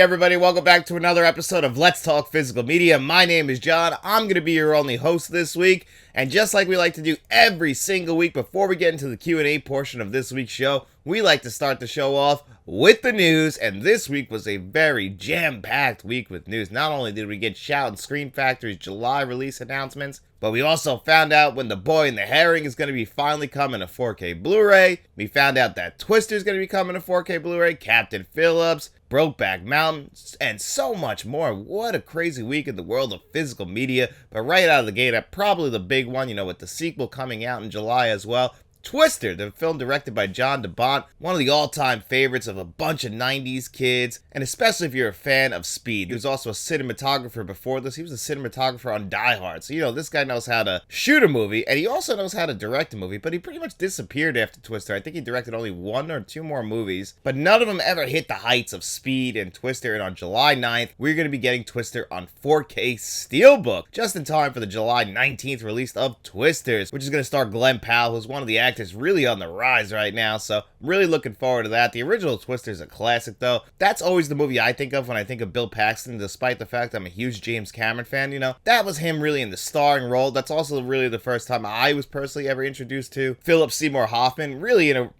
everybody, welcome back to another episode of Let's Talk Physical Media. My name is John. I'm going to be your only host this week. And just like we like to do every single week, before we get into the Q&A portion of this week's show, we like to start the show off with the news. And this week was a very jam-packed week with news. Not only did we get Shout and Scream Factory's July release announcements, but we also found out when The Boy and the Herring is going to be finally coming to 4K Blu-ray. We found out that Twister is going to be coming to 4K Blu-ray, Captain Phillips, Brokeback Mountain, and so much more. What a crazy week in the world of physical media. But right out of the gate, probably the big one, with the sequel coming out in July as well. Twister, the film directed by John DeBont, one of the all-time favorites of a bunch of 90s kids, and especially if you're a fan of Speed. He was also a cinematographer before this. He was a cinematographer on Die Hard. So, this guy knows how to shoot a movie, and he also knows how to direct a movie, but he pretty much disappeared after Twister. I think he directed only one or two more movies, but none of them ever hit the heights of Speed and Twister, and on July 9th, we're going to be getting Twister on 4K Steelbook, just in time for the July 19th release of Twisters, which is going to star Glenn Powell, who's one of the actors really on the rise right now, so I'm really looking forward to that. The original Twister's a classic, though. That's always the movie I think of when I think of Bill Paxton, despite the fact I'm a huge James Cameron fan. That was him really in the starring role. That's also really the first time I was personally ever introduced to Philip Seymour Hoffman, really in a,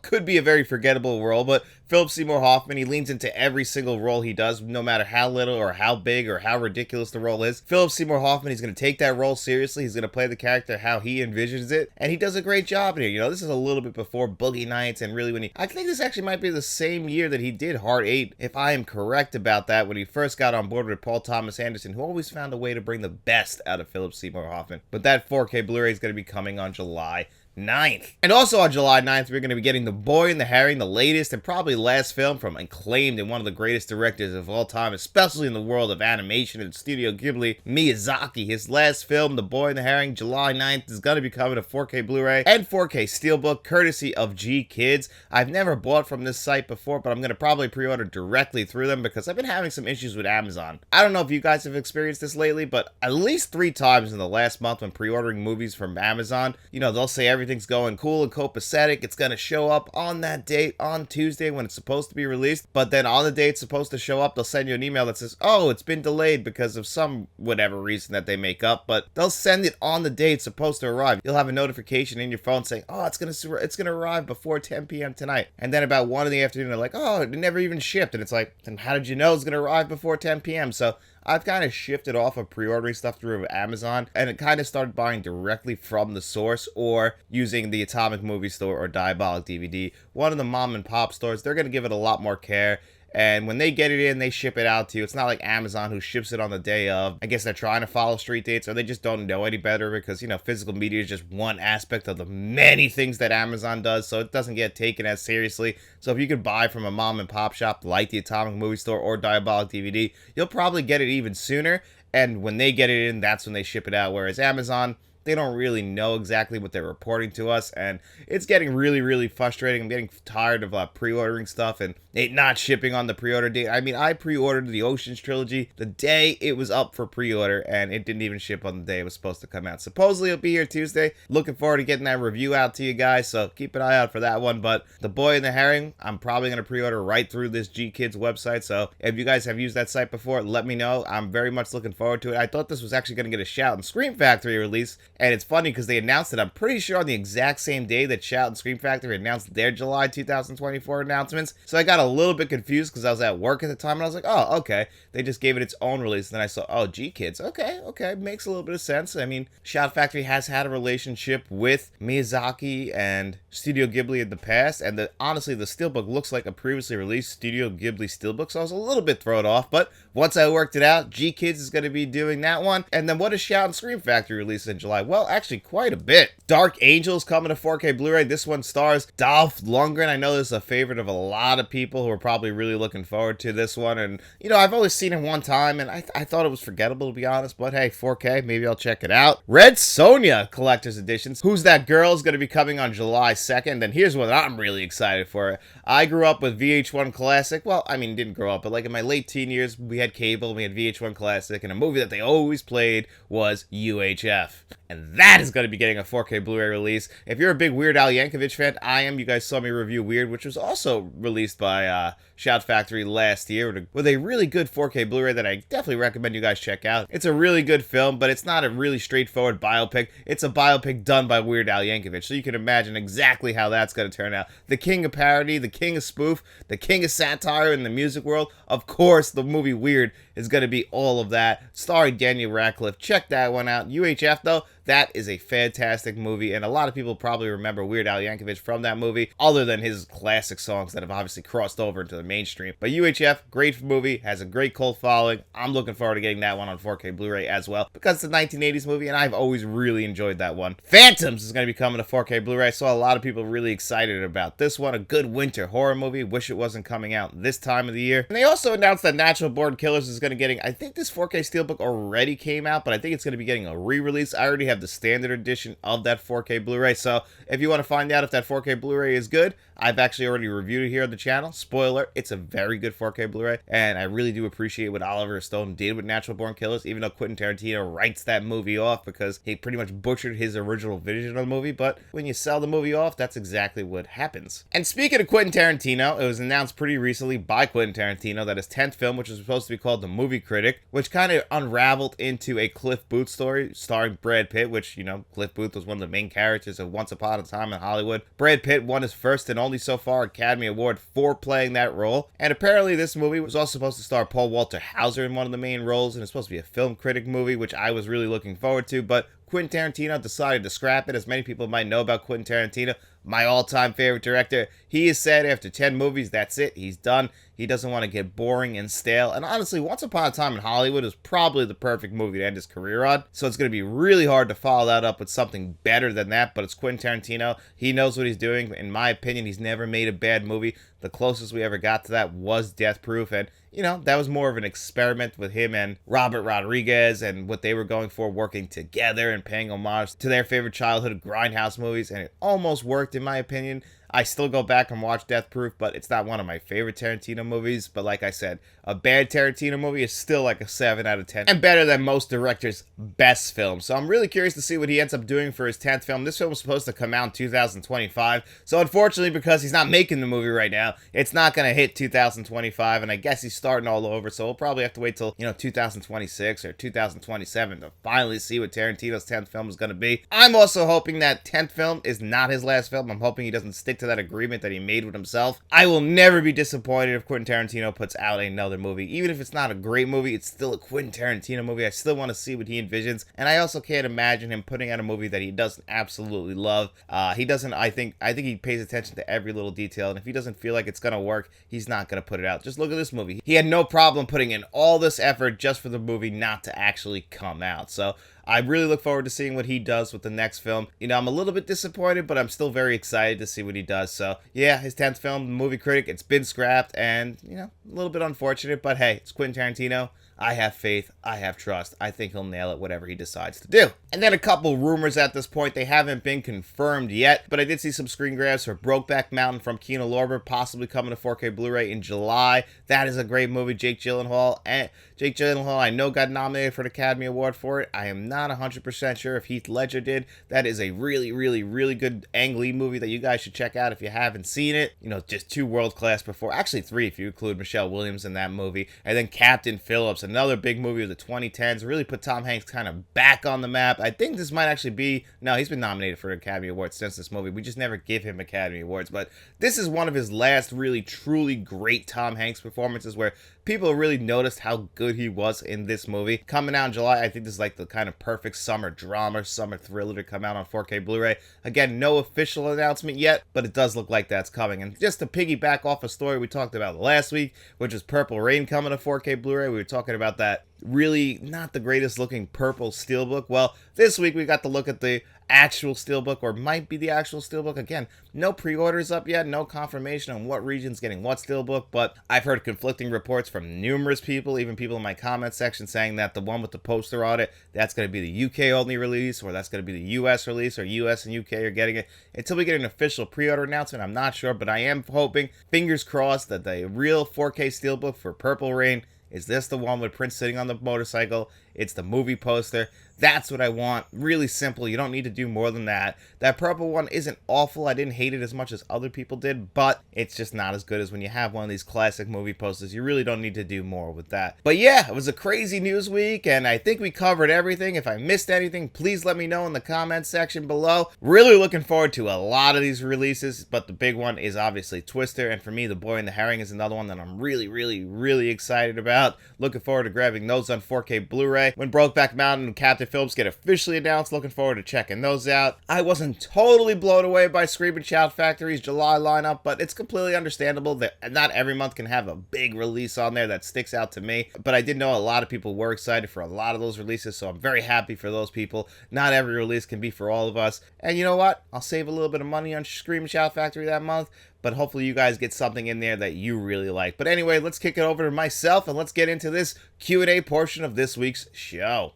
could be a very forgettable role, but Philip Seymour Hoffman, he leans into every single role he does, no matter how little or how big or how ridiculous the role is. Philip Seymour Hoffman, he's going to take that role seriously. He's going to play the character how he envisions it, and he does a great job in here. This is a little bit before Boogie Nights, and really I think this actually might be the same year that he did Heart 8, if I am correct about that, when he first got on board with Paul Thomas Anderson, who always found a way to bring the best out of Philip Seymour Hoffman. But that 4K Blu-ray is going to be coming on July 9th. And also on July 9th, we're going to be getting The Boy and the Herring, the latest and probably last film from acclaimed and one of the greatest directors of all time, especially in the world of animation and Studio Ghibli, Miyazaki. His last film, The Boy and the Herring, July 9th, is going to be coming to 4K Blu-ray and 4K Steelbook, courtesy of G Kids. I've never bought from this site before, but I'm going to probably pre-order directly through them because I've been having some issues with Amazon. I don't know if you guys have experienced this lately, but at least 3 times in the last month when pre-ordering movies from Amazon, they'll say everything's going cool and copacetic. It's going to show up on that date on Tuesday when it's supposed to be released. But then on the date it's supposed to show up, they'll send you an email that says, oh, it's been delayed because of some whatever reason that they make up. But they'll send it on the day it's supposed to arrive. You'll have a notification in your phone saying, oh, it's going to arrive before 10 p.m. tonight. And then about 1 in the afternoon, they're like, oh, it never even shipped. And it's like, then how did you know it's going to arrive before 10 p.m.? So I've kind of shifted off of pre-ordering stuff through Amazon, and it kind of started buying directly from the source or using the Atomic Movie Store or Diabolic DVD. One of the mom and pop stores, they're going to give it a lot more care. And when they get it in, they ship it out to you. It's not like Amazon who ships it on the day of. I guess they're trying to follow street dates, or they just don't know any better because, physical media is just one aspect of the many things that Amazon does, so it doesn't get taken as seriously. So if you could buy from a mom and pop shop like the Atomic Movie Store or Diabolic DVD, you'll probably get it even sooner. And when they get it in, that's when they ship it out. Whereas Amazon, they don't really know exactly what they're reporting to us, and it's getting really, really frustrating. I'm getting tired of pre-ordering stuff and it not shipping on the pre-order date. I mean, I pre-ordered the Oceans trilogy the day it was up for pre-order, and it didn't even ship on the day it was supposed to come out. Supposedly it'll be here Tuesday. Looking forward to getting that review out to you guys, so keep an eye out for that one. But The Boy and the Herring, I'm probably going to pre-order right through this G Kids website, so if you guys have used that site before, let me know. I'm very much looking forward to it. I thought this was actually going to get a Shout and Scream Factory release, and it's funny because they announced it, I'm pretty sure, on the exact same day that Shout and Scream Factory announced their July 2024 announcements. So I got a little bit confused because I was at work at the time, and I was like, oh, okay. They just gave it its own release. And then I saw, oh, G Kids. Okay. Makes a little bit of sense. I mean, Shout Factory has had a relationship with Miyazaki and Studio Ghibli in the past, and honestly, the Steelbook looks like a previously released Studio Ghibli Steelbook, so I was a little bit thrown off. But once I worked it out, G Kids is going to be doing that one. And then what does Shout and Scream Factory release in July? Well, actually, quite a bit. Dark Angels coming to 4K Blu-ray. This one stars Dolph Lundgren. I know this is a favorite of a lot of people who are probably really looking forward to this one. And, I've only seen it one time, and I thought it was forgettable, to be honest. But hey, 4K, maybe I'll check it out. Red Sonja Collector's Editions. Who's That Girl is going to be coming on July 2nd. And here's what I'm really excited for. I grew up with VH1 Classic. Well, I mean, didn't grow up, but like in my late teen years, we had cable, we had VH1 Classic, and a movie that they always played was UHF. and that is going to be getting a 4K Blu-ray release. If you're a big Weird Al Yankovic fan, I am. You guys saw me review Weird, which was also released by Shout Factory last year with a really good 4K Blu-ray that I definitely recommend you guys check out. It's a really good film, but it's not a really straightforward biopic. It's a biopic done by Weird Al Yankovic, so you can imagine exactly how that's going to turn out. The king of parody, the king of spoof, the king of satire in the music world. Of course, the movie Weird is going to be all of that, starring Daniel Radcliffe. Check that one out. UHF, though, that is a fantastic movie, and a lot of people probably remember Weird Al Yankovic from that movie, other than his classic songs that have obviously crossed over into the mainstream. But UHF, great movie, has a great cult following. I'm looking forward to getting that one on 4K Blu-ray as well, because it's a 1980s movie, and I've always really enjoyed that one. Phantoms is going to be coming to 4K Blu-ray. I saw a lot of people really excited about this one. A good winter horror movie. Wish it wasn't coming out this time of the year. And they also announced that Natural Born Killers is going to getting, I think this 4K Steelbook already came out, but I think it's going to be getting a re-release. I already have the standard edition of that 4K Blu-ray, so if you want to find out if that 4K Blu-ray is good, I've actually already reviewed it here on the channel. Spoiler, it's a very good 4K Blu-ray, and I really do appreciate what Oliver Stone did with Natural Born Killers, even though Quentin Tarantino writes that movie off because he pretty much butchered his original vision of the movie, but when you sell the movie off, that's exactly what happens. And speaking of Quentin Tarantino, it was announced pretty recently by Quentin Tarantino that his 10th film, which was supposed to be called The Movie Critic, which kind of unraveled into a Cliff Booth story starring Brad Pitt, which, you know, Cliff Booth was one of the main characters of Once Upon a Time in Hollywood. Brad Pitt won his first and only so far Academy Award for playing that role. And apparently this movie was also supposed to star Paul Walter Hauser in one of the main roles, and it's supposed to be a film critic movie, which I was really looking forward to, but Quentin Tarantino decided to scrap it. As many people might know about Quentin Tarantino, my all-time favorite director, he has said after 10 movies, that's it, he's done. He doesn't want to get boring and stale. And honestly, Once Upon a Time in Hollywood is probably the perfect movie to end his career on. So it's going to be really hard to follow that up with something better than that. But it's Quentin Tarantino. He knows what he's doing. In my opinion, he's never made a bad movie. The closest we ever got to that was Death Proof. And, you know, that was more of an experiment with him and Robert Rodriguez and what they were going for, working together and paying homage to their favorite childhood grindhouse movies. And it almost worked, in my opinion. I still go back and watch Death Proof, but it's not one of my favorite Tarantino movies. But like I said, a bad Tarantino movie is still like a 7 out of 10 and better than most directors' best films. So I'm really curious to see what he ends up doing for his 10th film. This film was supposed to come out in 2025. So unfortunately, because he's not making the movie right now, it's not going to hit 2025. And I guess he's starting all over. So we'll probably have to wait till, 2026 or 2027 to finally see what Tarantino's 10th film is going to be. I'm also hoping that 10th film is not his last film. I'm hoping he doesn't stick to that agreement that he made with himself. I will never be disappointed if Quentin Tarantino puts out another movie. Even if it's not a great movie, it's still a Quentin Tarantino movie. I still want to see what he envisions, and I also can't imagine him putting out a movie that he doesn't absolutely love. He doesn't. I think he pays attention to every little detail, and if he doesn't feel like it's gonna work, he's not gonna put it out. Just look at this movie. He had no problem putting in all this effort just for the movie not to actually come out. So I really look forward to seeing what he does with the next film. I'm a little bit disappointed, but I'm still very excited to see what he does. So, yeah, his 10th film, The Movie Critic, it's been scrapped, and, a little bit unfortunate, but hey, it's Quentin Tarantino. I have faith. I have trust. I think he'll nail it, whatever he decides to do. And then a couple rumors at this point. They haven't been confirmed yet, but I did see some screen grabs for Brokeback Mountain from Keanu Lorber, possibly coming to 4K Blu-ray in July. That is a great movie. Jake Gyllenhaal, I know, got nominated for the Academy Award for it. I am not 100% sure if Heath Ledger did. That is a really, really, really good Ang Lee movie that you guys should check out if you haven't seen it. Just 2 world-class before. Actually, 3 if you include Michelle Williams in that movie. And then Captain Phillips, another big movie of the 2010s, really put Tom Hanks kind of back on the map. I think this might actually be, no, he's been nominated for an Academy Award since this movie. We just never give him Academy Awards, but this is one of his last really, truly great Tom Hanks performances where people really noticed how good he was in this movie. Coming out in July, I think this is like the kind of perfect summer drama, summer thriller to come out on 4K Blu-ray. Again, no official announcement yet, but it does look like that's coming. And just to piggyback off a story we talked about last week, which is Purple Rain coming to 4K Blu-ray, we were talking about that really not the greatest looking purple steelbook. Well, this week we got to look at the actual steelbook, or might be the actual steelbook. Again, no pre-orders up yet, no confirmation on what region's getting what steelbook, but I've heard conflicting reports from numerous people, even people in my comment section, saying that the one with the poster on it, that's going to be the UK only release, or that's going to be the US release, or US and UK are getting it. Until we get an official pre-order announcement, I'm not sure, but I am hoping, fingers crossed, that the real 4K steelbook for Purple Rain, is this the one with Prince sitting on the motorcycle It's the movie poster. That's what I want. Really simple. You don't need to do more than that. That purple one isn't awful. I didn't hate it as much as other people did, but it's just not as good as when you have one of these classic movie posters. You really don't need to do more with that. But yeah, it was a crazy news week, and I think we covered everything. If I missed anything, please let me know in the comments section below. Really looking forward to a lot of these releases, but the big one is obviously Twister, and for me, The Boy and the Herring is another one that I'm really excited about. Looking forward to grabbing those on 4K Blu-ray. When Brokeback Mountain and Captain Films get officially announced, looking forward to checking those out. I wasn't totally blown away by Scream & Shout Factory's July lineup, but it's completely understandable that not every month can have a big release on there that sticks out to me. But I did know a lot of people were excited for a lot of those releases, so I'm very happy for those people. Not every release can be for all of us. And you know what? I'll save a little bit of money on Scream & Shout Factory that month, but hopefully you guys get something in there that you really like. But anyway, let's kick it over to myself and let's get into this Q&A portion of this week's show.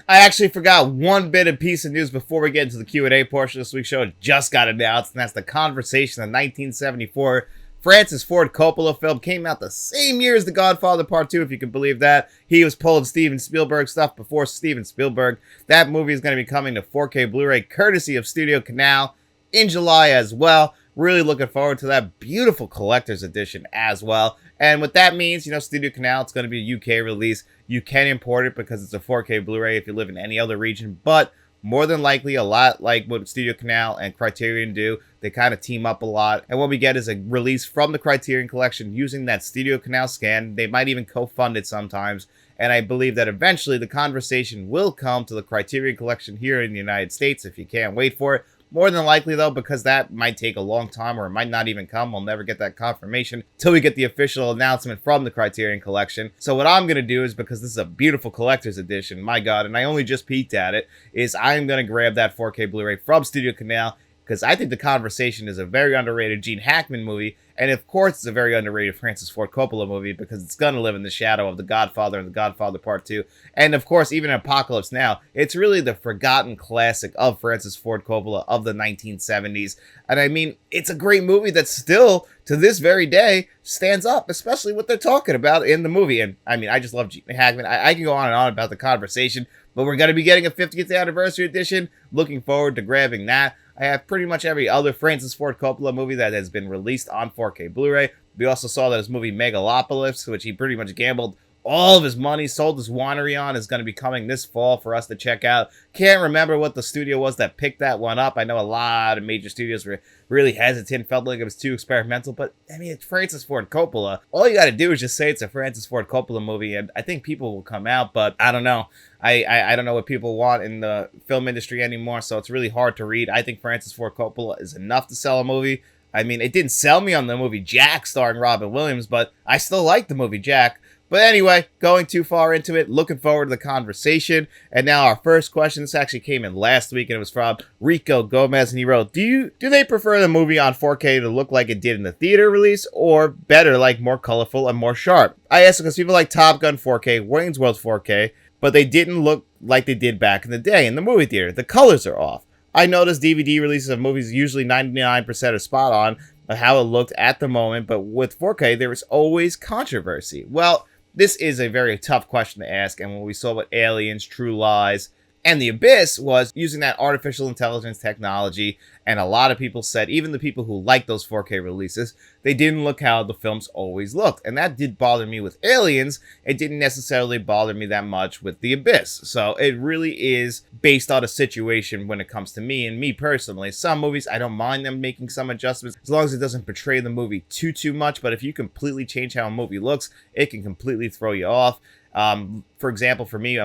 I actually forgot one bit of piece of news before we get into the Q&A portion of this week's show. It just got announced, and that's the Conversation, the 1974 Francis Ford Coppola film. Came out the same year as The Godfather Part 2, if you can believe that. He was pulling Steven Spielberg stuff before Steven Spielberg. That movie is going to be coming to 4K Blu-ray, courtesy of Studio Canal, in July as well. Really looking forward to that beautiful collector's edition as well. And what that means, you know, Studio Canal, it's going to be a UK release. You can import it because it's a 4K Blu-ray if you live in any other region. But more than likely, a lot like what Studio Canal and Criterion do, they kind of team up a lot. And what we get is a release from the Criterion Collection using that Studio Canal scan. They might even co-fund it sometimes. And I believe that eventually the Conversation will come to the Criterion Collection here in the United States if you can't wait for it. More than likely, though, because that might take a long time or it might not even come. We'll never get that confirmation till we get the official announcement from the Criterion Collection. So what I'm going to do is, because this is a beautiful collector's edition, my God, and I only just peeked at it, is I'm going to grab that 4K Blu-ray from Studio Canal, because I think The Conversation is a very underrated Gene Hackman movie, and of course it's a very underrated Francis Ford Coppola movie, because it's going to live in the shadow of The Godfather and The Godfather Part 2, and of course even Apocalypse Now. It's really the forgotten classic of Francis Ford Coppola of the 1970s, and I mean, it's a great movie that still, to this very day, stands up, especially what they're talking about in the movie. And I mean, I just love Gene Hackman. I can go on and on about The Conversation, but we're going to be getting a 50th anniversary edition. Looking forward to grabbing that. I have pretty much every other Francis Ford Coppola movie that has been released on 4K Blu-ray. We also saw that his movie Megalopolis, which he pretty much gambled all of his money, sold his winery on, is going to be coming this fall for us to check out. Can't remember what the studio was that picked that one up. I know a lot of major studios were really hesitant, felt like it was too experimental, but I mean, it's Francis Ford Coppola. All you got to do is just say it's a Francis Ford Coppola movie, and I think people will come out, but I don't know. I don't know what people want in the film industry anymore, so it's really hard to read. I think Francis Ford Coppola is enough to sell a movie. I mean, it didn't sell me on the movie Jack starring Robin Williams, but I still like the movie Jack. But anyway, going too far into it, looking forward to the conversation. And now our first question, this actually came in last week, and it was from Rico Gomez, and he wrote, do they prefer the movie on 4K to look like it did in the theater release, or better, like more colorful and more sharp? I asked because people like Top Gun 4K, Wayne's World 4K, but they didn't look like they did back in the day in the movie theater. The colors are off. I noticed DVD releases of movies usually 99% are spot on how it looked at the moment, but with 4K, there is always controversy. Well, this is a very tough question to ask, and when we saw what Aliens, True Lies, and The Abyss was using that artificial intelligence technology, and a lot of people said, even the people who like those 4K releases, they didn't look how the films always looked. And that did bother me with Aliens. It didn't necessarily bother me that much with The Abyss. So it really is based on a situation when it comes to me and me personally. Some movies, I don't mind them making some adjustments as long as it doesn't portray the movie too much. But if you completely change how a movie looks, it can completely throw you off. For example, for me,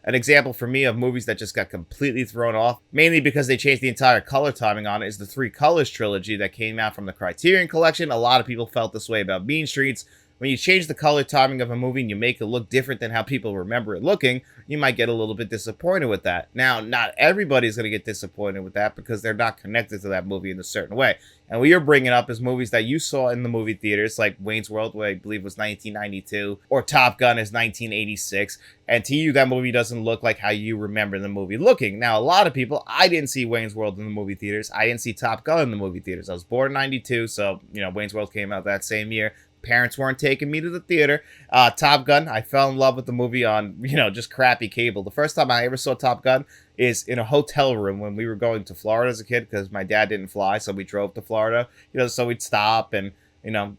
an example for me of movies that just got completely thrown off, mainly because they changed the entire color timing on it, is the Three Colors trilogy that came out from the Criterion Collection. A lot of people felt this way about Mean Streets. When you change the color timing of a movie and you make it look different than how people remember it looking, you might get a little bit disappointed with that. Now, not everybody's going to get disappointed with that because they're not connected to that movie in a certain way. And what you're bringing up is movies that you saw in the movie theaters, like Wayne's World, which I believe was 1992, or Top Gun is 1986. And to you, that movie doesn't look like how you remember the movie looking. Now, a lot of people, I didn't see Wayne's World in the movie theaters. I didn't see Top Gun in the movie theaters. I was born in 92, so, Wayne's World came out that same year. Parents weren't taking me to the theater. Top Gun, I fell in love with the movie on, just crappy cable. The first time I ever saw Top Gun is in a hotel room when we were going to Florida as a kid because my dad didn't fly, so we drove to Florida, so we'd stop and,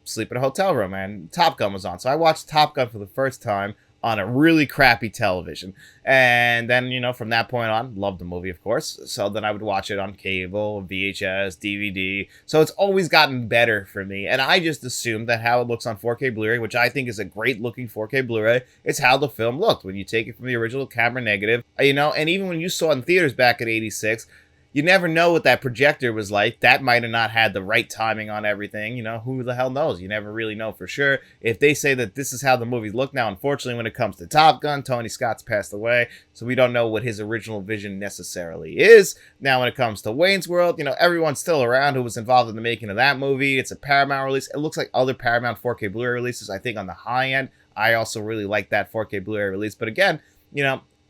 sleep in a hotel room, and Top Gun was on. So I watched Top Gun for the first time on a really crappy television. And then, from that point on, loved the movie, of course. So then I would watch it on cable, VHS, DVD. So it's always gotten better for me. And I just assumed that how it looks on 4K Blu-ray, which I think is a great looking 4K Blu-ray, is how the film looked when you take it from the original camera negative. And even when you saw it in theaters back in '86, you never know what that projector was like. That might have not had the right timing on everything. Who the hell knows? You never really know for sure. If they say that this is how the movies look now, unfortunately, when it comes to Top Gun, Tony Scott's passed away, so we don't know what his original vision necessarily is. Now, when it comes to Wayne's World, everyone's still around who was involved in the making of that movie. It's a Paramount release. It looks like other Paramount 4K Blu-ray releases, I think, on the high end. I also really like that 4K Blu-ray release. But again,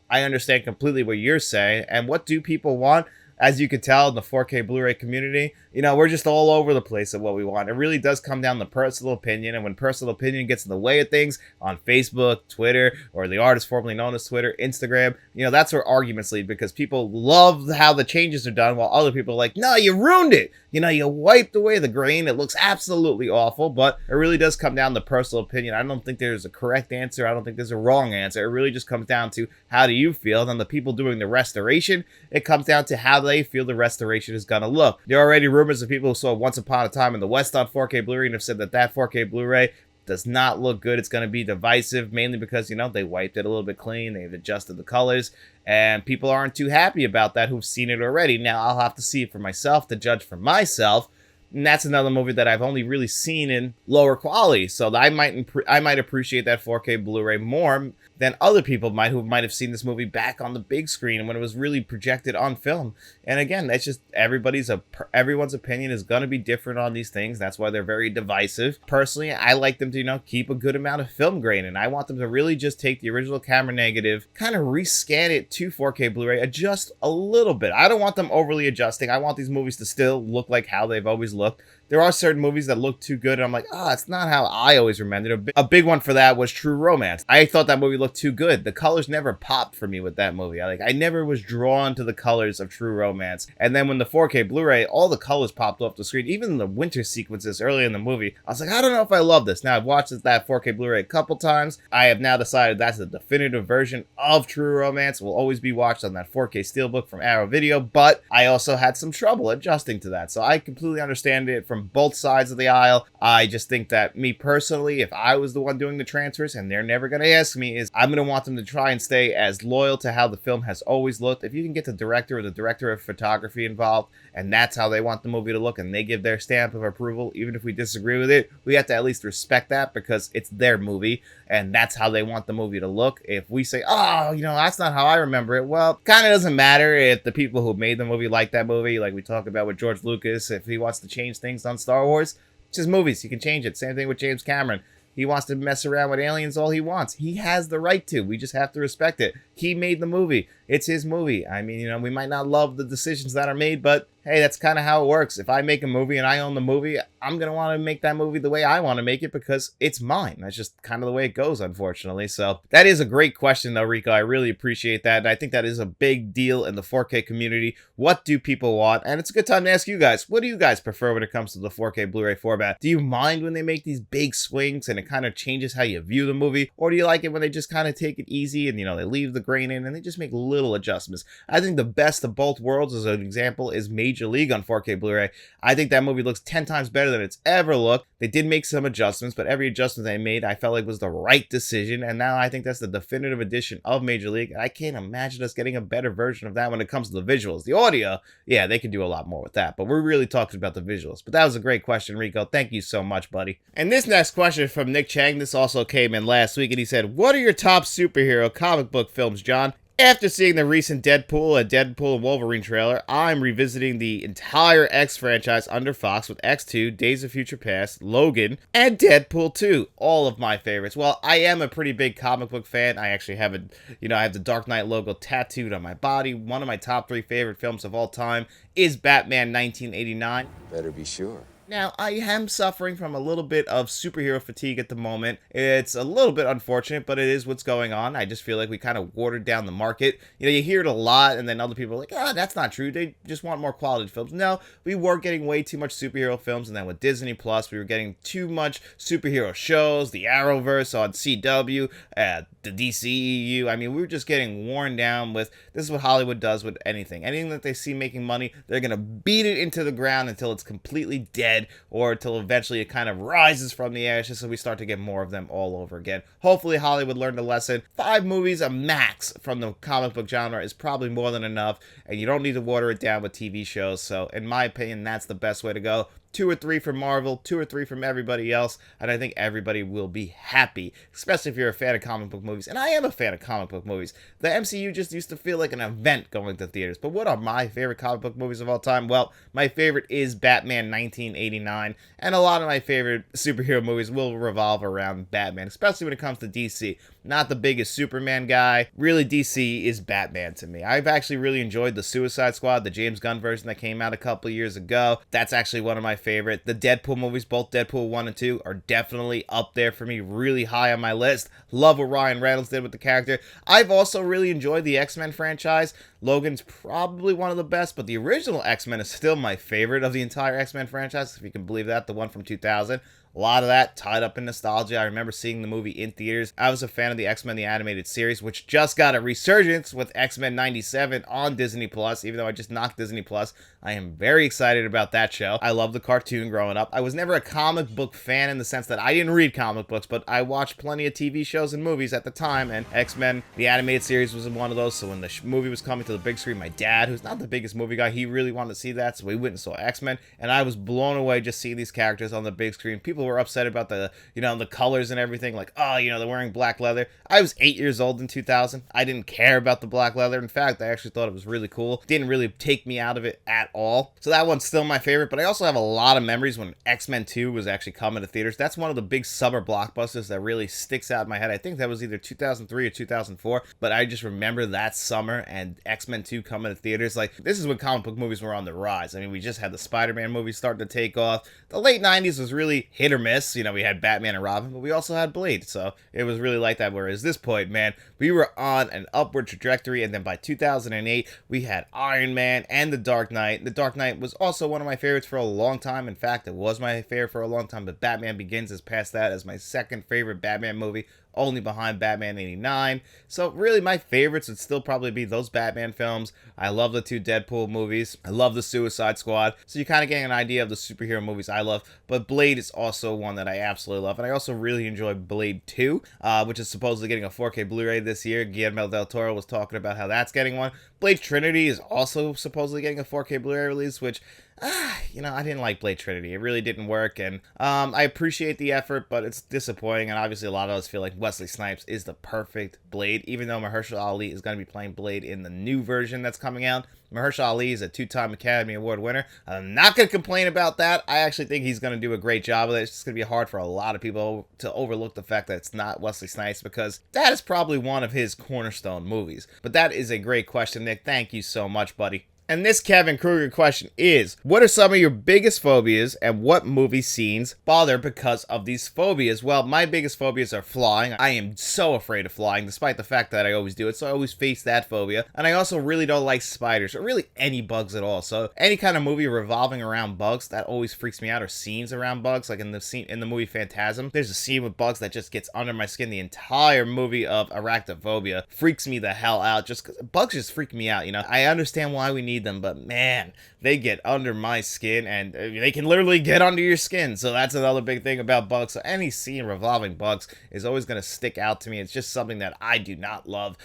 I understand completely what you're saying. And what do people want? As you can tell in the 4K Blu-ray community, we're just all over the place at what we want. It really does come down to personal opinion, and when personal opinion gets in the way of things on Facebook, Twitter, or the artist formerly known as Twitter, Instagram, that's where arguments lead, because people love how the changes are done, while other people are like, no, you ruined it. You wiped away the grain. It looks absolutely awful, but it really does come down to personal opinion. I don't think there's a correct answer. I don't think there's a wrong answer. It really just comes down to how do you feel. And then the people doing the restoration, it comes down to how they feel the restoration is going to look. There are already rumors of people who saw Once Upon a Time in the West on 4K Blu-ray and have said that 4K Blu-ray does not look good. It's going to be divisive, mainly because, they wiped it a little bit clean. They've adjusted the colors, and people aren't too happy about that who've seen it already. Now, I'll have to see it for myself to judge for myself. And that's another movie that I've only really seen in lower quality. So I might appreciate that 4K Blu-ray more than other people who might have seen this movie back on the big screen when it was really projected on film. And again, that's just everyone's opinion is going to be different on these things. That's why they're very divisive. Personally, I like them to, keep a good amount of film grain, and I want them to really just take the original camera negative, kind of rescan it to 4K Blu-ray, adjust a little bit. I don't want them overly adjusting. I want these movies to still look like how they've always looked. There are certain movies that look too good, and I'm like, it's not how I always remembered it. A big one for that was True Romance. I thought that movie looked too good. The colors never popped for me with that movie. I never was drawn to the colors of True Romance. And then when the 4K Blu-ray, all the colors popped off the screen, even the winter sequences early in the movie, I was like, I don't know if I love this. Now, I've watched that 4K Blu-ray a couple times. I have now decided that's the definitive version of True Romance. Will always be watched on that 4K Steelbook from Arrow Video, but I also had some trouble adjusting to that. So I completely understand it from both sides of the aisle. I just think that me personally, if I was the one doing the transfers, and they're never going to ask me, is I'm going to want them to try and stay as loyal to how the film has always looked. If you can get the director or the director of photography involved, and that's how they want the movie to look, and they give their stamp of approval, even if we disagree with it, we have to at least respect that because it's their movie, and that's how they want the movie to look. If we say, that's not how I remember it, well, kind of doesn't matter if the people who made the movie like that movie, like we talk about with George Lucas, if he wants to change things on Star Wars, it's his movies. He can change it. Same thing with James Cameron. He wants to mess around with aliens all he wants. He has the right to. We just have to respect it. He made the movie. It's his movie. I mean, we might not love the decisions that are made, but hey, that's kind of how it works. If I make a movie and I own the movie, I'm going to want to make that movie the way I want to make it because it's mine. That's just kind of the way it goes, unfortunately. So that is a great question, though, Rico. I really appreciate that. And I think that is a big deal in the 4K community. What do people want? And it's a good time to ask you guys, what do you guys prefer when it comes to the 4K Blu-ray format? Do you mind when they make these big swings and it kind of changes how you view the movie? Or do you like it when they just kind of take it easy and, they leave the grain in and they just make little adjustments? I think the best of both worlds, as an example, is Major League on 4K Blu-ray. I think that movie looks 10 times better than it's ever looked. They did make some adjustments, but every adjustment they made, I felt like was the right decision. And now I think that's the definitive edition of Major League. And I can't imagine us getting a better version of that when it comes to the visuals. The audio, yeah, they could do a lot more with that, but we're really talking about the visuals. But that was a great question, Rico. Thank you so much, buddy. And this next question from Nick Chang, this also came in last week, and he said, what are your top superhero comic book films, John? After seeing the recent Deadpool and Wolverine trailer, I'm revisiting the entire X franchise under Fox with X2, Days of Future Past, Logan, and Deadpool 2. All of my favorites. Well, I am a pretty big comic book fan. I actually have I have the Dark Knight logo tattooed on my body. One of my top 3 favorite films of all time is Batman 1989. Better be sure. Now, I am suffering from a little bit of superhero fatigue at the moment. It's a little bit unfortunate, but it is what's going on. I just feel like we kind of watered down the market. You know, you hear it a lot, and then other people are like, ah, that's not true. They just want more quality films. No, we were getting way too much superhero films, and then with Disney Plus, we were getting too much superhero shows, the Arrowverse on CW, the DCEU. I mean, we were just getting worn down with, this is what Hollywood does with anything. Anything that they see making money, they're going to beat it into the ground until it's completely dead, or until eventually it kind of rises from the ashes, so we start to get more of them all over again. Hopefully Hollywood learned a lesson. 5 movies a max from the comic book genre is probably more than enough, and you don't need to water it down with TV shows. So in my opinion, that's the best way to go. 2 or 3 from Marvel, 2 or 3 from everybody else, and I think everybody will be happy, especially if you're a fan of comic book movies. And I am a fan of comic book movies. The MCU just used to feel like an event going to theaters. But what are my favorite comic book movies of all time? Well, my favorite is Batman 1989, and a lot of my favorite superhero movies will revolve around Batman, especially when it comes to DC. Not the biggest Superman guy. Really, DC is Batman to me. I've actually really enjoyed the Suicide Squad, the James Gunn version that came out a couple of years ago. That's actually one of my favorite. The Deadpool movies, both Deadpool 1 and 2, are definitely up there for me, really high on my list. Love what Ryan Reynolds did with the character. I've also really enjoyed the X-Men franchise. Logan's probably one of the best, but the original X-Men is still my favorite of the entire X-Men franchise, if you can believe that, the one from 2000. A lot of that tied up in nostalgia. I remember seeing the movie in theaters. I was a fan of the X-Men, the animated series, which just got a resurgence with X-Men 97 on Disney Plus. Even though I just knocked Disney Plus, I am very excited about that show. I love the cartoon growing up. I was never a comic book fan in the sense that I didn't read comic books, but I watched plenty of TV shows and movies at the time, and X-Men, the animated series, was one of those. So when the movie was coming to the big screen, my dad, who's not the biggest movie guy, he really wanted to see that, so we went and saw X-Men, and I was blown away just seeing these characters on the big screen. People were upset about the, the colors and everything, like, oh, they're wearing black leather. I was 8 years old in 2000. I didn't care about the black leather. In fact, I actually thought it was really cool. Didn't really take me out of it at all. So that one's still my favorite, but I also have a lot of memories when X-Men 2 was actually coming to theaters. That's one of the big summer blockbusters that really sticks out in my head. I think that was either 2003 or 2004, but I just remember that summer and X-Men 2 coming to theaters. Like, this is when comic book movies were on the rise. I mean, we just had the Spider-Man movies starting to take off. The late 90s was really hit or miss. We had Batman and Robin, but we also had Blade, so it was really like that. Whereas this point, man, we were on an upward trajectory, and then by 2008, we had Iron Man and The Dark Knight. The Dark Knight was also one of my favorites for a long time. In fact, it was my favorite for a long time, but Batman Begins is past that as my second favorite Batman movie, only behind Batman 89. So really, my favorites would still probably be those Batman films. I love the 2 Deadpool movies. I love the Suicide Squad. So you kind of get an idea of the superhero movies I love. But Blade is also one that I absolutely love. And I also really enjoy Blade 2, which is supposedly getting a 4K Blu-ray this year. Guillermo del Toro was talking about how that's getting one. Blade Trinity is also supposedly getting a 4K Blu-ray release, which I didn't like Blade Trinity. It really didn't work, and I appreciate the effort, but it's disappointing, and obviously a lot of us feel like Wesley Snipes is the perfect Blade, even though Mahershala Ali is going to be playing Blade in the new version that's coming out. Mahershala Ali is a 2-time Academy Award winner. I'm not going to complain about that. I actually think he's going to do a great job of it. It's just going to be hard for a lot of people to overlook the fact that it's not Wesley Snipes, because that is probably one of his cornerstone movies. But that is a great question, Nick. Thank you so much, buddy. And this Kevin Kruger question is, what are some of your biggest phobias, and what movie scenes bother because of these phobias? Well, my biggest phobias are flying. I am so afraid of flying, despite the fact that I always do it, so I always face that phobia. And I also really don't like spiders, or really any bugs at all. So any kind of movie revolving around bugs, that always freaks me out, or scenes around bugs. Like in the movie Phantasm, there's a scene with bugs that just gets under my skin. The entire movie of Arachnophobia freaks me the hell out, just because bugs just freak me out. I understand why we need them, but man, they get under my skin, and they can literally get under your skin. So that's another big thing about bugs. So any scene revolving bugs is always going to stick out to me. It's just something that I do not love.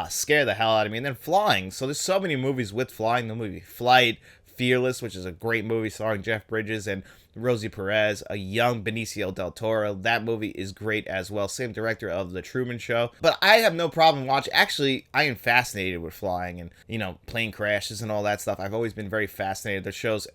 Scare the hell out of me. And then flying. So there's so many movies with flying. The movie Flight, Fearless, which is a great movie starring Jeff Bridges and Rosie Perez, a young Benicio del Toro. That movie is great as well. Same director of The Truman Show. But I have no problem watching. Actually, I am fascinated with flying and, plane crashes and all that stuff. I've always been very fascinated. The shows,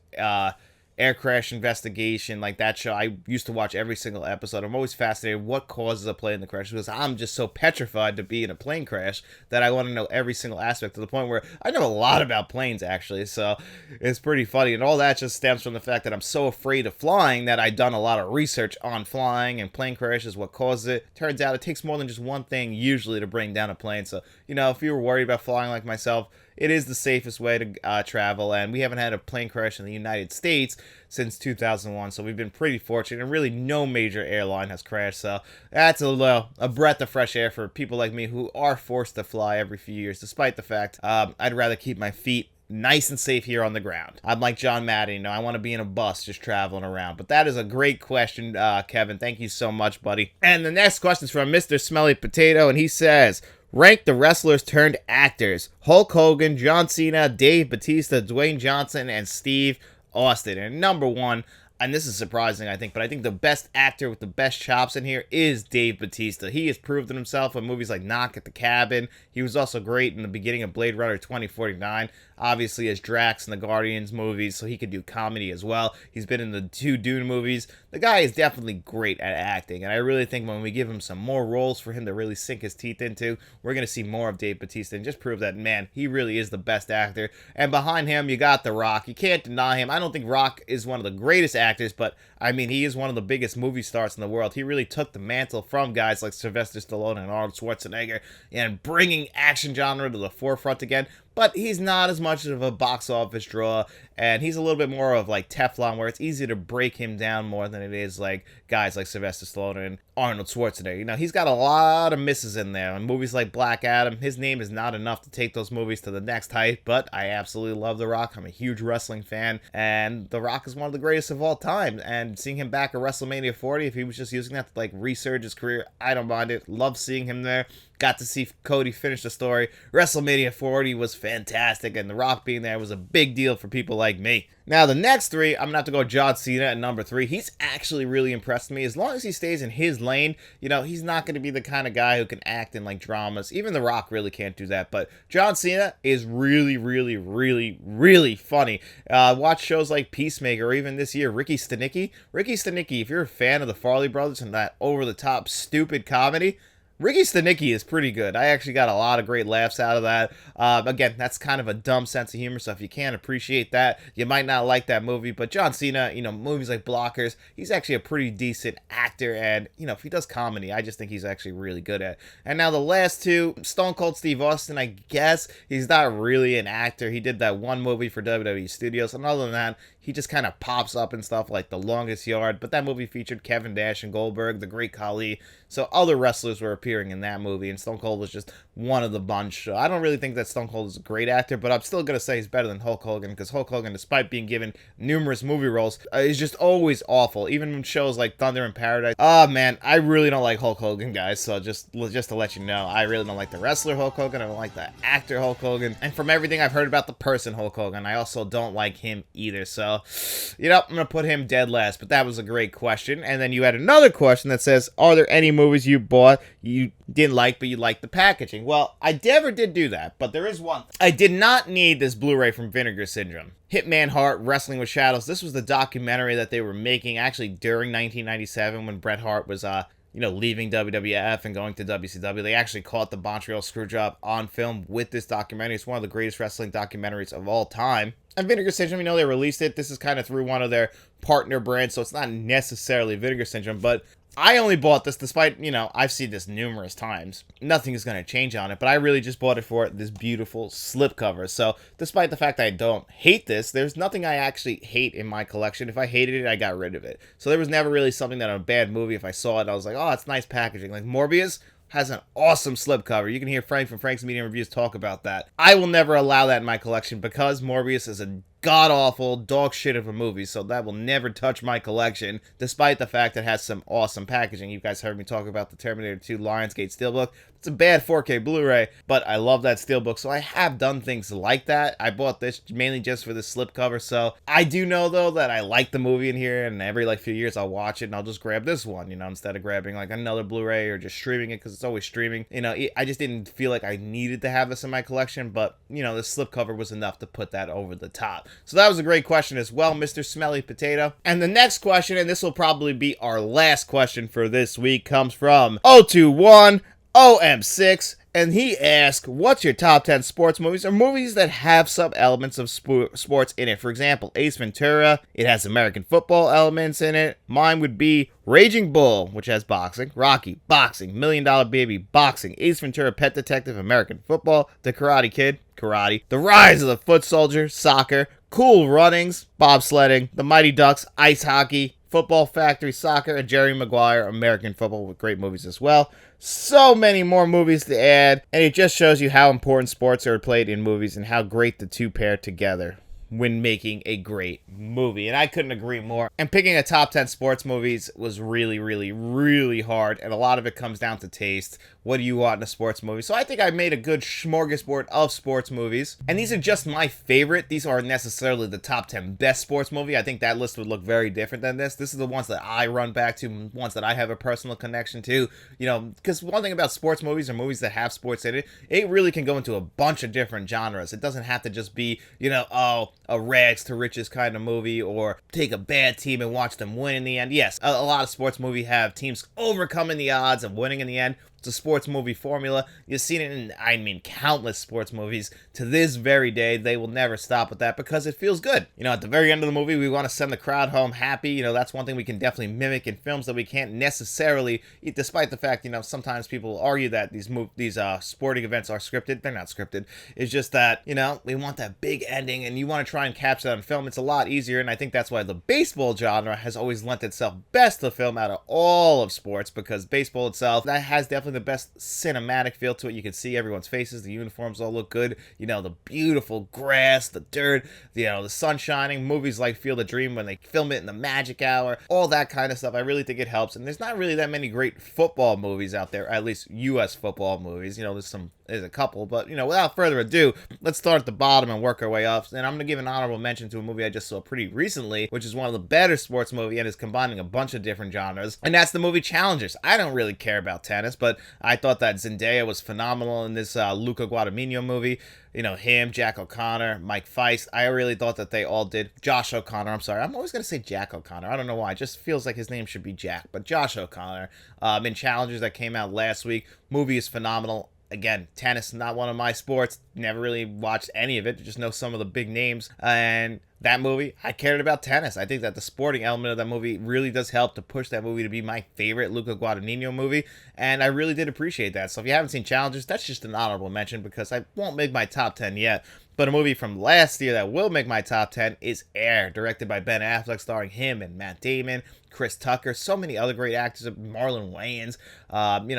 Air Crash Investigation, like that show. I used to watch every single episode. I'm always fascinated what causes a plane to crash, because I'm just so petrified to be in a plane crash that I want to know every single aspect, to the point where I know a lot about planes, actually. So it's pretty funny. And all that just stems from the fact that I'm so afraid of flying that I've done a lot of research on flying and plane crashes, what causes it. Turns out it takes more than just one thing usually to bring down a plane. So, if you were worried about flying like myself, it is the safest way to travel, and we haven't had a plane crash in the United States since 2001, so we've been pretty fortunate, and really no major airline has crashed, so that's a breath of fresh air for people like me who are forced to fly every few years, despite the fact I'd rather keep my feet nice and safe here on the ground. I'm like John Madden, I want to be in a bus just traveling around. But that is a great question, Kevin. Thank you so much, buddy. And the next question is from Mr. Smelly Potato, and he says, rank the wrestlers turned actors: Hulk Hogan, John Cena, Dave Bautista, Dwayne Johnson, and Steve Austin. And number one, and this is surprising, I think, but I think the best actor with the best chops in here is Dave Bautista. He has proven himself in movies like Knock at the Cabin. He was also great in the beginning of Blade Runner 2049, obviously as Drax in the Guardians movies, so he could do comedy as well. He's been in the 2 Dune movies. The guy is definitely great at acting, and I really think when we give him some more roles for him to really sink his teeth into, we're going to see more of Dave Bautista and just prove that, man, he really is the best actor. And behind him, you got The Rock. You can't deny him. I don't think Rock is one of the greatest actors, but I mean, he is one of the biggest movie stars in the world. He really took the mantle from guys like Sylvester Stallone and Arnold Schwarzenegger and bringing action genre to the forefront again. But he's not as much of a box office draw, and he's a little bit more of like Teflon, where it's easy to break him down more than it is like guys like Sylvester Stallone and Arnold Schwarzenegger. He's got a lot of misses in there. In movies like Black Adam, his name is not enough to take those movies to the next height, but I absolutely love The Rock. I'm a huge wrestling fan, and The Rock is one of the greatest of all time, and seeing him back at WrestleMania 40, if he was just using that to like resurge his career, I don't mind it. Love seeing him there. Got to see Cody finish the story. WrestleMania 40 was fantastic, and The Rock being there was a big deal for people like me. Now, the next 3, I'm going to have to go John Cena at number 3. He's actually really impressed me. As long as he stays in his lane, he's not going to be the kind of guy who can act in, like, dramas. Even The Rock really can't do that. But John Cena is really, really, really, really funny. Watch shows like Peacemaker, or even this year, Ricky Stenicki. Ricky Stenicki, if you're a fan of the Farley Brothers and that over-the-top stupid comedy, Ricky Stenicki is pretty good. I actually got a lot of great laughs out of that. Again, that's kind of a dumb sense of humor, so if you can't appreciate that, you might not like that movie. But John Cena, movies like Blockers, he's actually a pretty decent actor, and, if he does comedy, I just think he's actually really good at it. And now the last 2, Stone Cold Steve Austin, I guess he's not really an actor. He did that one movie for WWE Studios, and other than that, he just kind of pops up in stuff like The Longest Yard, but that movie featured Kevin Nash and Goldberg, the Great Khali, so other wrestlers were appearing in that movie, and Stone Cold was just one of the bunch. So I don't really think that Stone Cold is a great actor, but I'm still going to say he's better than Hulk Hogan, because Hulk Hogan, despite being given numerous movie roles, is just always awful, even in shows like Thunder in Paradise. Oh, man, I really don't like Hulk Hogan, guys, so just to let you know, I really don't like the wrestler Hulk Hogan, I don't like the actor Hulk Hogan, and from everything I've heard about the person Hulk Hogan, I also don't like him either, so, I'm going to put him dead last, but that was a great question. And then you had another question that says, are there any movies you bought you didn't like, but you liked the packaging? Well, I never did do that, but there is one. I did not need this Blu-ray from Vinegar Syndrome. Hitman Hart, Wrestling with Shadows. This was the documentary that they were making actually during 1997 when Bret Hart was, leaving WWF and going to WCW. They actually caught the Montreal Screwjob on film with this documentary. It's one of the greatest wrestling documentaries of all time. And Vinegar Syndrome, they released it. This is kind of through one of their partner brands, so it's not necessarily Vinegar Syndrome, but I only bought this despite, I've seen this numerous times. Nothing is going to change on it, but I really just bought it for this beautiful slipcover. So, despite the fact that I don't hate this, there's nothing I actually hate in my collection. If I hated it, I got rid of it. So, there was never really something that a bad movie, if I saw it, I was like, oh, it's nice packaging. Like Morbius has an awesome slipcover. You can hear Frank from Frank's Media Reviews talk about that. I will never allow that in my collection because Morbius is a god-awful dog shit of a movie, so that will never touch my collection, despite the fact that it has some awesome packaging. You guys heard me talk about the Terminator 2 Lionsgate Steelbook. It's a bad 4K Blu-ray, but I love that steelbook, so I have done things like that. I bought this mainly just for the slipcover, so I do know, though, that I like the movie in here, and every, few years I'll watch it, and I'll just grab this one, instead of grabbing, another Blu-ray or just streaming it, because it's always streaming. I just didn't feel like I needed to have this in my collection, but, the slipcover was enough to put that over the top. So that was a great question as well, Mr. Smelly Potato. And the next question, and this will probably be our last question for this week, comes from 021 OM6, and he asked, what's your top 10 sports movies or movies that have some elements of sports in it? For example, Ace Ventura, it has American football elements in it. Mine would be Raging Bull, which has boxing, Rocky, boxing, $1 Million Baby, boxing, Ace Ventura, Pet Detective, American football, The Karate Kid, karate, The Rise of the Foot Soldier, soccer, Cool Runnings, bobsledding, The Mighty Ducks, ice hockey, Football Factory, soccer, and Jerry Maguire, American football, with great movies as well. So many more movies to add, and it just shows you how important sports are played in movies and how great the two pair together when making a great movie. And I couldn't agree more. And picking a top 10 sports movies was really, really, really hard, and a lot of it comes down to taste. What do you want in a sports movie? So I think I made a good smorgasbord of sports movies, and these are just my favorite. These aren't necessarily the top 10 best sports movie. I think that list would look very different than this. This is the ones that I run back to, ones that I have a personal connection to, because one thing about sports movies or movies that have sports in it, it really can go into a bunch of different genres. It doesn't have to just be, a rags to riches kind of movie, or take a bad team and watch them win in the end. Yes, a lot of sports movies have teams overcoming the odds of winning in the end. It's a sports movie formula. You've seen it in, countless sports movies. To this very day, they will never stop with that because it feels good. At the very end of the movie, we want to send the crowd home happy. That's one thing we can definitely mimic in films that we can't necessarily, despite the fact, sometimes people argue that these sporting events are scripted. They're not scripted. It's just that, we want that big ending, and you want to try and capture that on film. It's a lot easier, and I think that's why the baseball genre has always lent itself best to film out of all of sports, because baseball itself, that has definitely the best cinematic feel to it. You can see everyone's faces, the uniforms all look good, the beautiful grass, the dirt, the sun shining. Movies like Field of Dream, when they film it in the magic hour, all that kind of stuff, I really think it helps. And there's not really that many great football movies out there, at least U.S. football movies. There's a couple, but without further ado, let's start at the bottom and work our way up. And I'm going to give an honorable mention to a movie I just saw pretty recently, which is one of the better sports movies and is combining a bunch of different genres, and that's the movie Challengers. I don't really care about tennis, but I thought that Zendaya was phenomenal in this Luca Guadagnino movie. Him, Jack O'Connor, Mike Feist. I really thought that they all did. Josh O'Connor, I'm sorry. I'm always going to say Jack O'Connor. I don't know why. It just feels like his name should be Jack. But Josh O'Connor in Challengers that came out last week. Movie is phenomenal. Again, tennis, not one of my sports. Never really watched any of it. Just know some of the big names. And that movie, I cared about tennis. I think that the sporting element of that movie really does help to push that movie to be my favorite Luca Guadagnino movie. And I really did appreciate that. So if you haven't seen Challengers, that's just an honorable mention because I won't make my top 10 yet. But a movie from last year that will make my top 10 is Air, directed by Ben Affleck, starring him and Matt Damon, Chris Tucker, so many other great actors, Marlon Wayans,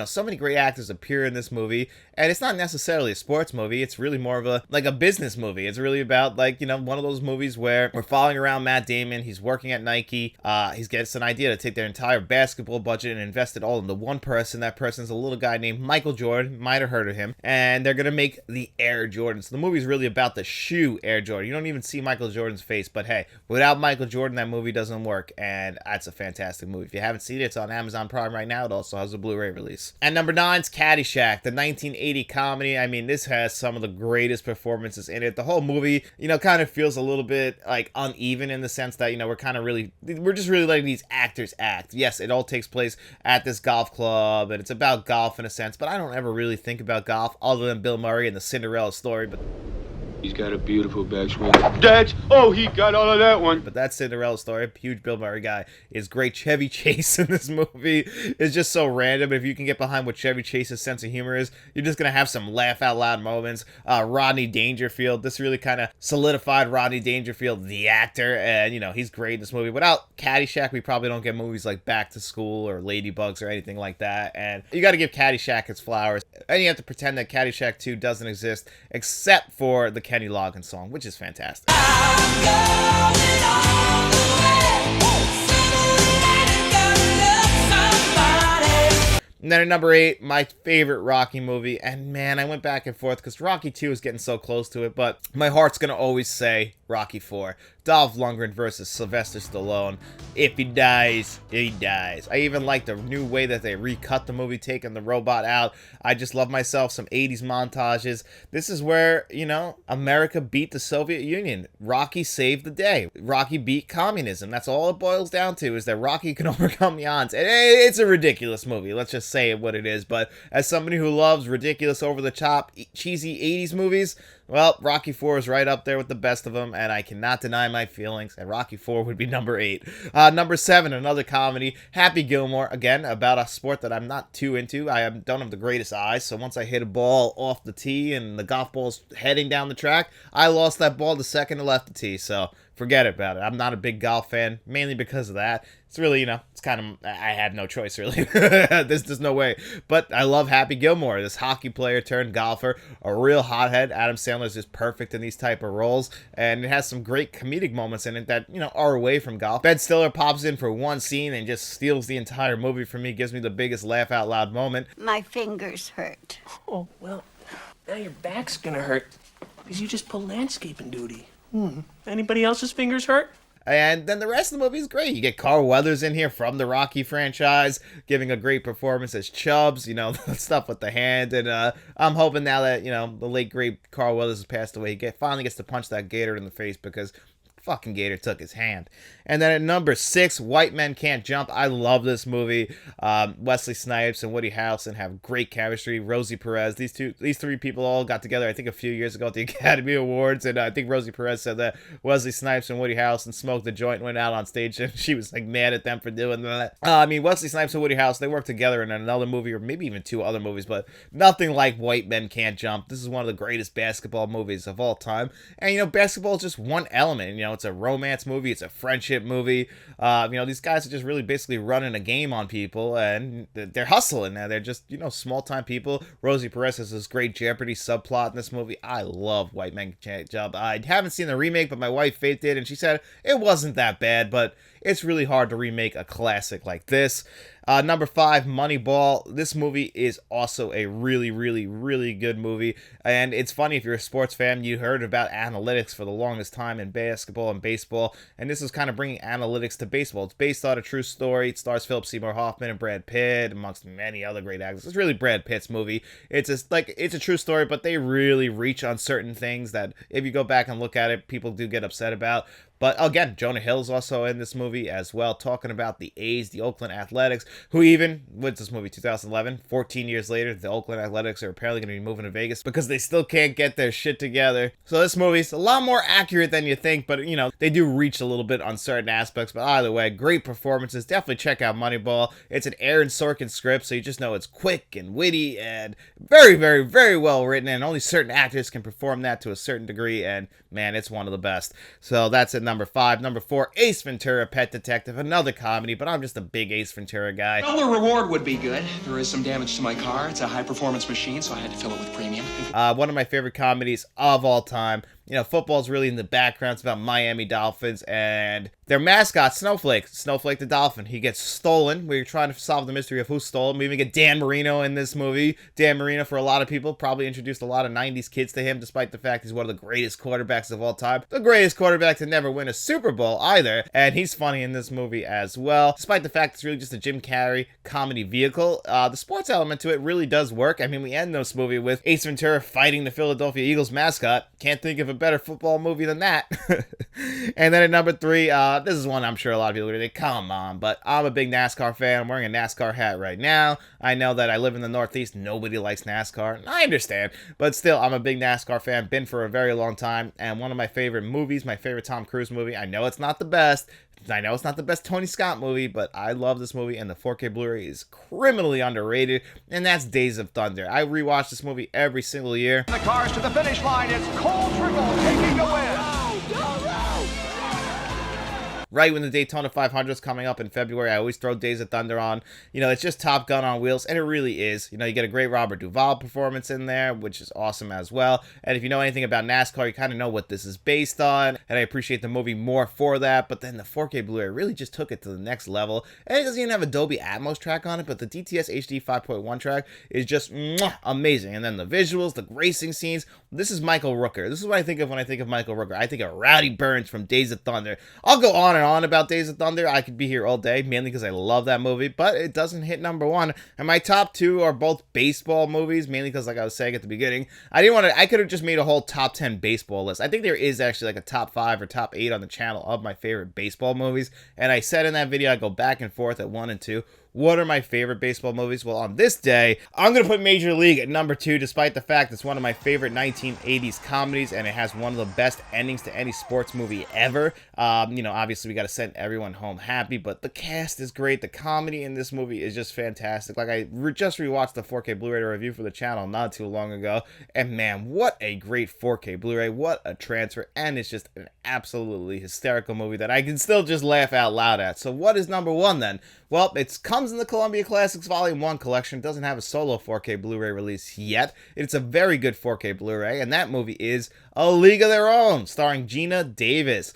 so many great actors appear in this movie, and it's not necessarily a sports movie, it's really more of a business movie. It's really about, one of those movies where we're following around Matt Damon, he's working at Nike, he gets an idea to take their entire basketball budget and invest it all into one person. That person's a little guy named Michael Jordan, might have heard of him, and they're gonna make the Air Jordan. So the movie's really about the shoe Air Jordan. You don't even see Michael Jordan's face, but hey, without Michael Jordan, that movie doesn't work, and that's a fantastic movie. If you haven't seen it, it's on Amazon Prime right now. It also has a Blu-ray release. And number 9 is Caddyshack, the 1980 comedy. I mean, this has some of the greatest performances in it. The whole movie, kind of feels a little bit uneven in the sense that, we're just really letting these actors act. Yes, it all takes place at this golf club, and it's about golf in a sense, but I don't ever really think about golf other than Bill Murray and the Cinderella story. But he's got a beautiful backswing. He got all of that one. But that Cinderella story, huge Bill Murray guy, is great. Chevy Chase in this movie is just so random. If you can get behind what Chevy Chase's sense of humor is, you're just going to have some laugh out loud moments. Rodney Dangerfield, this really kind of solidified Rodney Dangerfield, the actor, and, he's great in this movie. Without Caddyshack, we probably don't get movies like Back to School or Ladybugs or anything like that, and you got to give Caddyshack its flowers. And you have to pretend that Caddyshack 2 doesn't exist, except for the Kenny Loggins song, which is fantastic. And then at number 8, my favorite Rocky movie, and man, I went back and forth because Rocky 2 is getting so close to it, but my heart's going to always say Rocky 4. Dolph Lundgren versus Sylvester Stallone. If he dies, he dies. I even like the new way that they recut the movie, taking the robot out. I just love myself some 80s montages. This is where, you know, America beat the Soviet Union. Rocky saved the day. Rocky beat communism. That's all it boils down to, is that Rocky can overcome the odds. And it's a ridiculous movie. Let's just say it what it is. But as somebody who loves ridiculous, over-the-top, cheesy 80s movies, well, Rocky 4 is right up there with the best of them, and I cannot deny my feelings, and Rocky 4 would be number 8. Number 7, another comedy, Happy Gilmore, again, about a sport that I'm not too into. I don't have the greatest eyes, so once I hit a ball off the tee and the golf ball's heading down the track, I lost that ball the second it left the tee, so forget about it. I'm not a big golf fan, mainly because of that. It's really, you know, it's kind of, I had no choice, really. There's no way. But I love Happy Gilmore, this hockey player turned golfer, a real hothead. Adam Sandler is just perfect in these type of roles, and it has some great comedic moments in it that, you know, are away from golf. Ben Stiller pops in for one scene and just steals the entire movie from me, gives me the biggest laugh out loud moment. My fingers hurt. Oh, well, now your back's gonna hurt because you just pulled landscaping duty. Anybody else's fingers hurt? And then the rest of the movie is great. You get Carl Weathers in here from the Rocky franchise, giving a great performance as Chubbs, you know, the stuff with the hand. And I'm hoping now that, you know, the late, great Carl Weathers has passed away, he finally gets to punch that gator in the face, because fucking gator took his hand. And then at number 6, White Men Can't Jump. I love this movie. Wesley Snipes and Woody Harrelson have great chemistry. Rosie Perez, these three people all got together, I think, a few years ago at the Academy Awards, and I think Rosie Perez said that Wesley Snipes and Woody Harrelson smoked a joint and went out on stage, and she was like mad at them for doing that. I mean, Wesley Snipes and Woody Harrelson, they worked together in another movie, or maybe even 2 other movies, but nothing like White Men Can't Jump. This is one of the greatest basketball movies of all time. And, you know, basketball is just one element. You know, it's a romance movie, it's a friendship movie. You know, these guys are just really basically running a game on people, and they're hustling now. They're just, you know, small time people. Rosie Perez has this great Jeopardy subplot in this movie. I love White Men Can't Jump. I haven't seen the remake, but my wife Faith did, and she said it wasn't that bad, but it's really hard to remake a classic like this. Number 5, Moneyball. This movie is also a really, really, really good movie. And it's funny, if you're a sports fan, you heard about analytics for the longest time in basketball and baseball. And this is kind of bringing analytics to baseball. It's based on a true story. It stars Philip Seymour Hoffman and Brad Pitt, amongst many other great actors. It's really Brad Pitt's movie. It's a true story, but they really reach on certain things that, if you go back and look at it, people do get upset about. But again, Jonah Hill's also in this movie as well, talking about the A's, the Oakland Athletics, who even, what's this movie, 2011? 14 years later, the Oakland Athletics are apparently going to be moving to Vegas because they still can't get their shit together. So this movie's a lot more accurate than you think, but, you know, they do reach a little bit on certain aspects. But either way, great performances. Definitely check out Moneyball. It's an Aaron Sorkin script, so you just know it's quick and witty and very, very, very well written, and only certain actors can perform that to a certain degree, and man, it's one of the best. So that's it. Number 5. Number 4, Ace Ventura, Pet Detective, another comedy, but I'm just a big Ace Ventura guy. Well, the reward would be good. There is some damage to my car. It's a high-performance machine, so I had to fill it with premium. One of my favorite comedies of all time. You know, football's really in the background. It's about Miami Dolphins and their mascot, Snowflake the Dolphin. He gets stolen. We're trying to solve the mystery of who stole him. We even get Dan Marino in this movie. Dan Marino, for a lot of people, probably introduced a lot of 90s kids to him, despite the fact he's one of the greatest quarterbacks of all time. The greatest quarterback to never win a Super Bowl either. And he's funny in this movie as well. Despite the fact it's really just a Jim Carrey comedy vehicle, the sports element to it really does work. I mean, we end this movie with Ace Ventura fighting the Philadelphia Eagles mascot. Can't think of a better football movie than that. And then at number 3, this is one I'm sure a lot of people are going to think, come on, but I'm a big NASCAR fan. I'm wearing a NASCAR hat right now. I know that I live in the Northeast. Nobody likes NASCAR. I understand, but still, I'm a big NASCAR fan. Been for a very long time, and one of my favorite movies, my favorite Tom Cruise movie. I know it's not the best. I know it's not the best Tony Scott movie, but I love this movie, and the 4K Blu-ray is criminally underrated, and that's Days of Thunder. I rewatch this movie every single year. The cars to the finish line. It's Cole Trickle taking the win. right when the Daytona 500 is coming up in February, I always throw Days of Thunder on. You know, it's just Top Gun on wheels, and it really is. You know, you get a great Robert Duvall performance in there, which is awesome as well. And if you know anything about NASCAR, you kind of know what this is based on, and I appreciate the movie more for that. But then the 4K Blu-ray really just took it to the next level, and it doesn't even have a Dolby Atmos track on it, but the DTS HD 5.1 track is just amazing. And then the visuals, the racing scenes. This is Michael Rooker. This is what I think of when I think of Michael Rooker. I think of Rowdy Burns from Days of Thunder. I'll go on and on about Days of Thunder. I could be here all day, mainly because I love that movie, but it doesn't hit number one. And my top two are both baseball movies, mainly because, like I was saying at the beginning, I could have just made a whole top 10 baseball list. I think there is actually like a top 5 or top 8 on the channel of my favorite baseball movies. And I said in that video, I go back and forth at 1 and 2. What are my favorite baseball movies? Well, on this day, I'm going to put Major League at number 2, despite the fact it's one of my favorite 1980s comedies, and it has one of the best endings to any sports movie ever. You know, obviously, we got to send everyone home happy, but the cast is great. The comedy in this movie is just fantastic. Like, I just rewatched the 4K Blu-ray review for the channel not too long ago, and man, what a great 4K Blu-ray. What a transfer, and it's just an absolutely hysterical movie that I can still just laugh out loud at. So what is number 1 then? Well, it comes in the Columbia Classics Volume 1 collection. It doesn't have a solo 4K Blu-ray release yet. It's a very good 4K Blu-ray, and that movie is A League of Their Own, starring Gina Davis.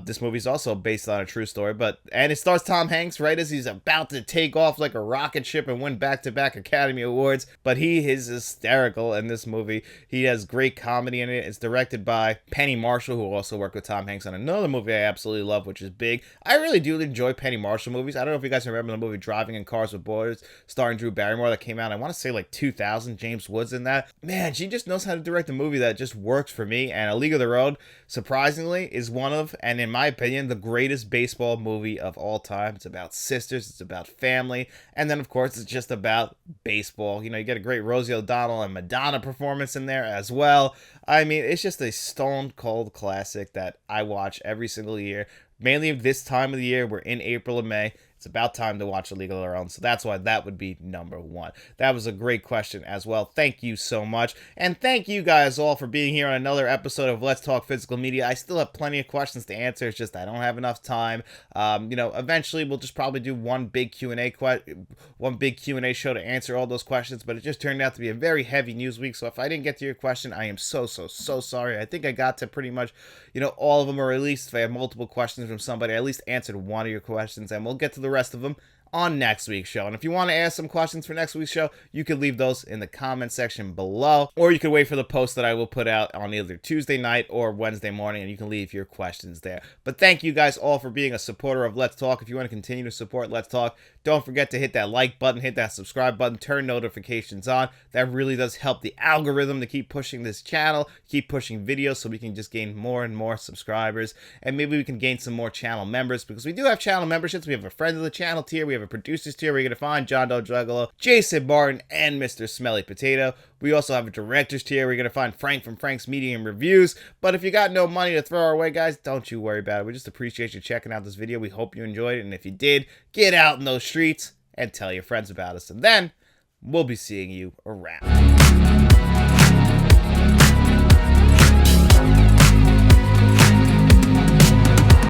This movie is also based on a true story, and it stars Tom Hanks right as he's about to take off like a rocket ship and win back-to-back Academy Awards. But he is hysterical in this movie. He has great comedy in it. It's directed by Penny Marshall, who also worked with Tom Hanks on another movie I absolutely love, which is Big. I really do enjoy Penny Marshall movies. I don't know if you guys remember the movie Driving in Cars with Boys, starring Drew Barrymore, that came out, I want to say like 2000. James Woods in that. Man, she just knows how to direct a movie that just works for me. And A League of Their Own, surprisingly, is one of, and in my opinion, the greatest baseball movie of all time. It's about sisters, it's about family, and then of course it's just about baseball. You know, you get a great Rosie O'Donnell and Madonna performance in there as well. I mean, it's just a stone cold classic that I watch every single year. Mainly this time of the year, we're in April and May. It's about time to watch A League of Their Own, so that's why that would be number 1. That was a great question as well. Thank you so much, and thank you guys all for being here on another episode of Let's Talk Physical Media. I still have plenty of questions to answer. It's just I don't have enough time. You know, eventually we'll just probably do one big Q&A show to answer all those questions, but it just turned out to be a very heavy news week, so if I didn't get to your question, I am so sorry. I think I got to pretty much, you know, all of them, or at least if I have multiple questions from somebody, I at least answered one of your questions, and we'll get to the rest of them on next week's show. And if you want to ask some questions for next week's show, you can leave those in the comment section below, or you can wait for the post that I will put out on either Tuesday night or Wednesday morning, and you can leave your questions there. But thank you guys all for being a supporter of Let's Talk. If you want to continue to support Let's Talk, don't forget to hit that like button, hit that subscribe button, turn notifications on. That really does help the algorithm to keep pushing this channel, keep pushing videos, so we can just gain more and more subscribers, and maybe we can gain some more channel members, because we do have channel memberships. We have a friend of the channel tier, we have a producers tier where you're going to find John Doe Juggalo, Jason Martin, and Mr. Smelly Potato. We also have a director's tier where you're going to find Frank from Frank's Media and Reviews. But if you got no money to throw our way, guys, don't you worry about it. We just appreciate you checking out this video. We hope you enjoyed it. And if you did, get out in those streets and tell your friends about us. And then we'll be seeing you around.